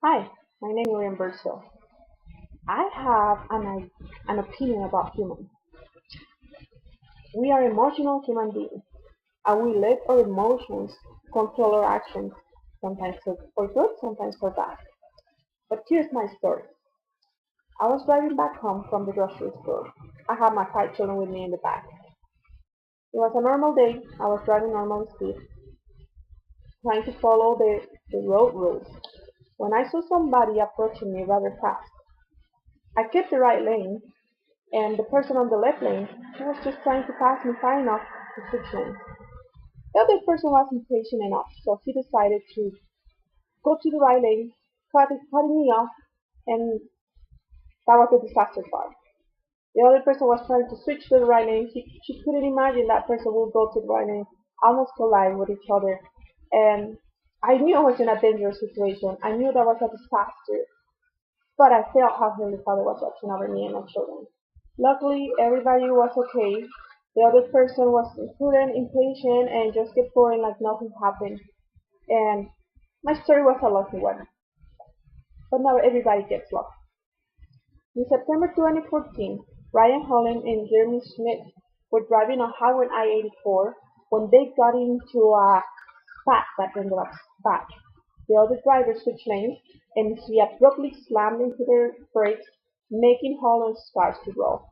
Hi, my name is Miriam Bursill. I have an opinion about humans. We are emotional human beings, and we let our emotions control our actions, sometimes for good, sometimes for bad. But here's my story. I was driving back home from the grocery store. I had my 5 children with me in the back. It was a normal day. I was driving normal speed, trying to follow the road rules, when I saw somebody approaching me rather fast. I kept the right lane, and the person on the left lane, he was just trying to pass me far enough to switch lanes. The other person was impatient enough, so he decided to go to the right lane, cutting me off, and that was the disaster part. The other person was trying to switch to the right lane. She couldn't imagine that person would go to the right lane, almost collide with each other. And I knew I was in a dangerous situation. I knew that was a disaster, but I felt how Heavenly Father was watching over me and my children. Luckily, everybody was okay. The other person was prudent, impatient, and just kept going like nothing happened. And my story was a lucky one. But not everybody gets lucky. In September 2014, Ryan Holland and Jeremy Smith were driving on Highway I-84 when they got into a spat that ended up bad. The other driver switched lanes, and he abruptly slammed into their brakes, making Holland's cars to roll.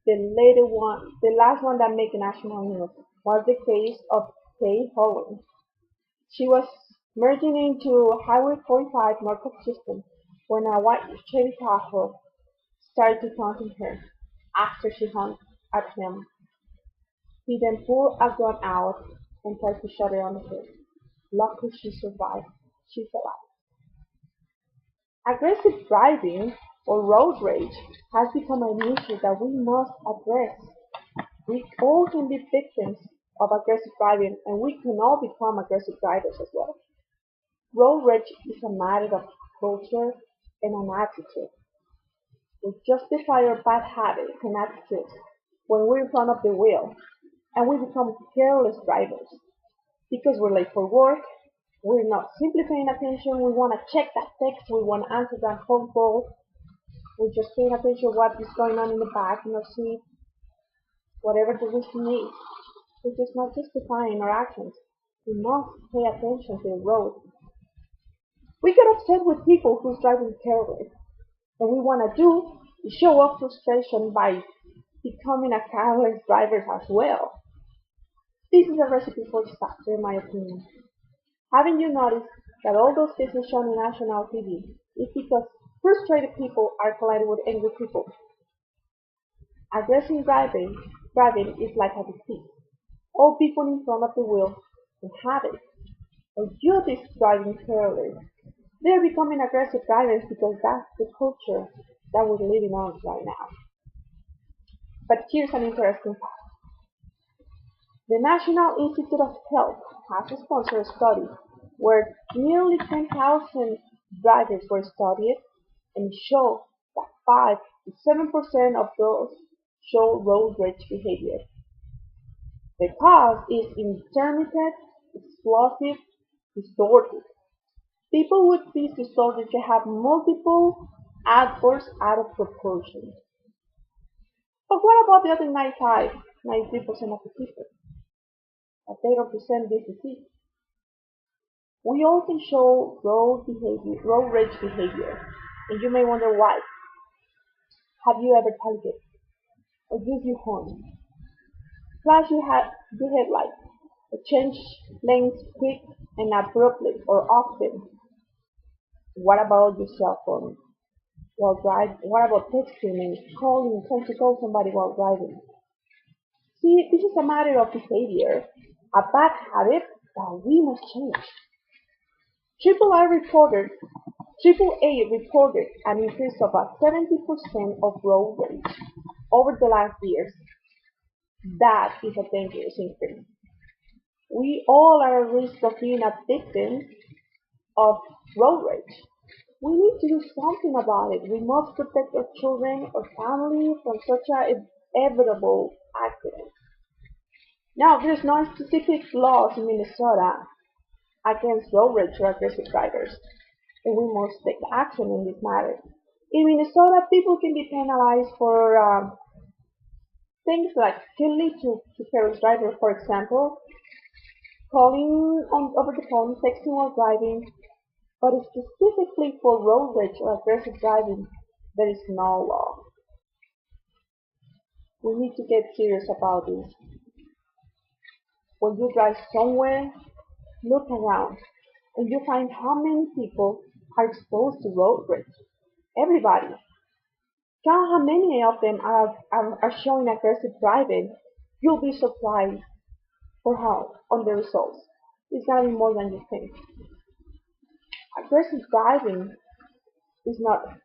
The last one that made national news, was the case of Kay Holland. She was merging into Highway 45 north of Houston when a white Chevy Tahoe started taunting her. After she honked at him, he then pulled a gun out and tried to shoot her on the head. Luckily, she survived. She's alive. Aggressive driving or road rage has become an issue that we must address. We all can be victims of aggressive driving, and we can all become aggressive drivers as well. Road rage is a matter of culture and an attitude. We justify our bad habits and attitudes when we're in front of the wheel, and we become careless drivers. Because we're late for work, we're not simply paying attention, we want to check that text, we want to answer that phone call, we're just paying attention to what is going on in the back in our seat, whatever the reason is. We're just not justifying our actions. We must pay attention to the road. We get upset with people who's driving careless, and we want to do is show off frustration by becoming a careless driver as well. This is a recipe for disaster, in my opinion. Haven't you noticed that all those cases shown in national TV is because frustrated people are colliding with angry people? Aggressive driving is like a disease. All people in front of the wheel can have it. Or youth is driving careless. They're becoming aggressive drivers because that's the culture that we're living on right now. But here's an interesting fact. The National Institute of Health has sponsored a study where nearly 10,000 drivers were studied and showed that 5 to 7% of those show road rage behavior. The cause is intermittent, explosive, distorted. People with this disorder can have multiple outbursts out of proportion. But what about the other 95, 93% of the people that they don't present this disease? We all can show road rage behavior, and you may wonder why. Have you ever tailgated or used your horn, flash the headlights, or change lanes quick and abruptly or often? What about your cell phone while driving? What about texting and trying to call somebody while driving? See, this is a matter of behavior, a bad habit that we must change. AAA reported an increase of about 70% of road rage over the last years. That is a dangerous increase. We all are at risk of being a victim of road rage. We need to do something about it. We must protect our children or family from such an inevitable accident. Now, there's no specific laws in Minnesota against road rage or aggressive drivers. and we must take action in this matter. In Minnesota, people can be penalized for things like failing to careless driver, for example, calling on over the phone, texting while driving, but specifically for road rage or aggressive driving, there is no law. We need to get serious about this. When you drive somewhere, look around, and you find how many people are exposed to road rage. Everybody. Count how many of them are showing aggressive driving. You'll be surprised for how on the results. It's gonna be more than you think. Aggressive driving is not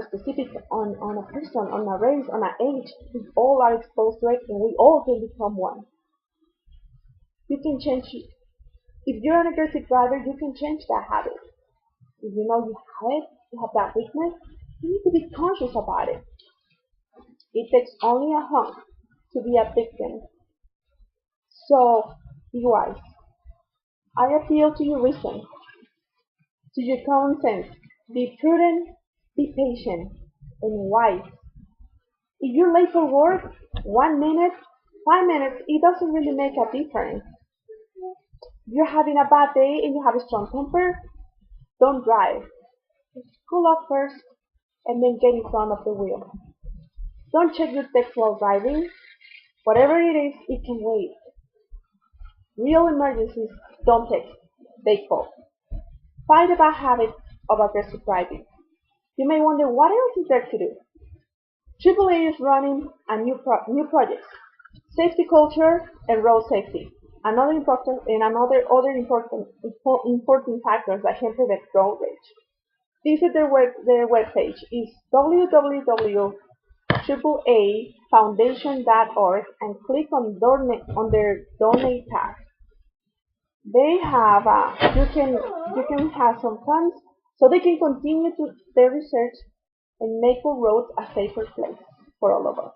specific on a person, on a race, on an age. We all are exposed to it and we all can become one. You can change if you're an aggressive driver, you can change that habit. If you know you have it, you have that weakness, you need to be conscious about it. It takes only a honk to be a victim. So be wise. I appeal to your reason, to your common sense. Be prudent, be patient, and wise. If you're late for work, 1 minute, 5 minutes, it doesn't really make a difference. If you're having a bad day and you have a strong temper, don't drive. Just cool off first and then get in front of the wheel. Don't check your text while driving. Whatever it is, it can wait. Real emergencies don't text, they call. Fight the bad habit of aggressive driving. You may wonder what else is there to do. AAA is running a new projects, safety culture and road safety. Another important important factors that can prevent road rage. Visit their webpage is www.aaafoundation.org and click on their donate tab. They have you can have some funds so they can continue to their research and make our roads a safer place for all of us.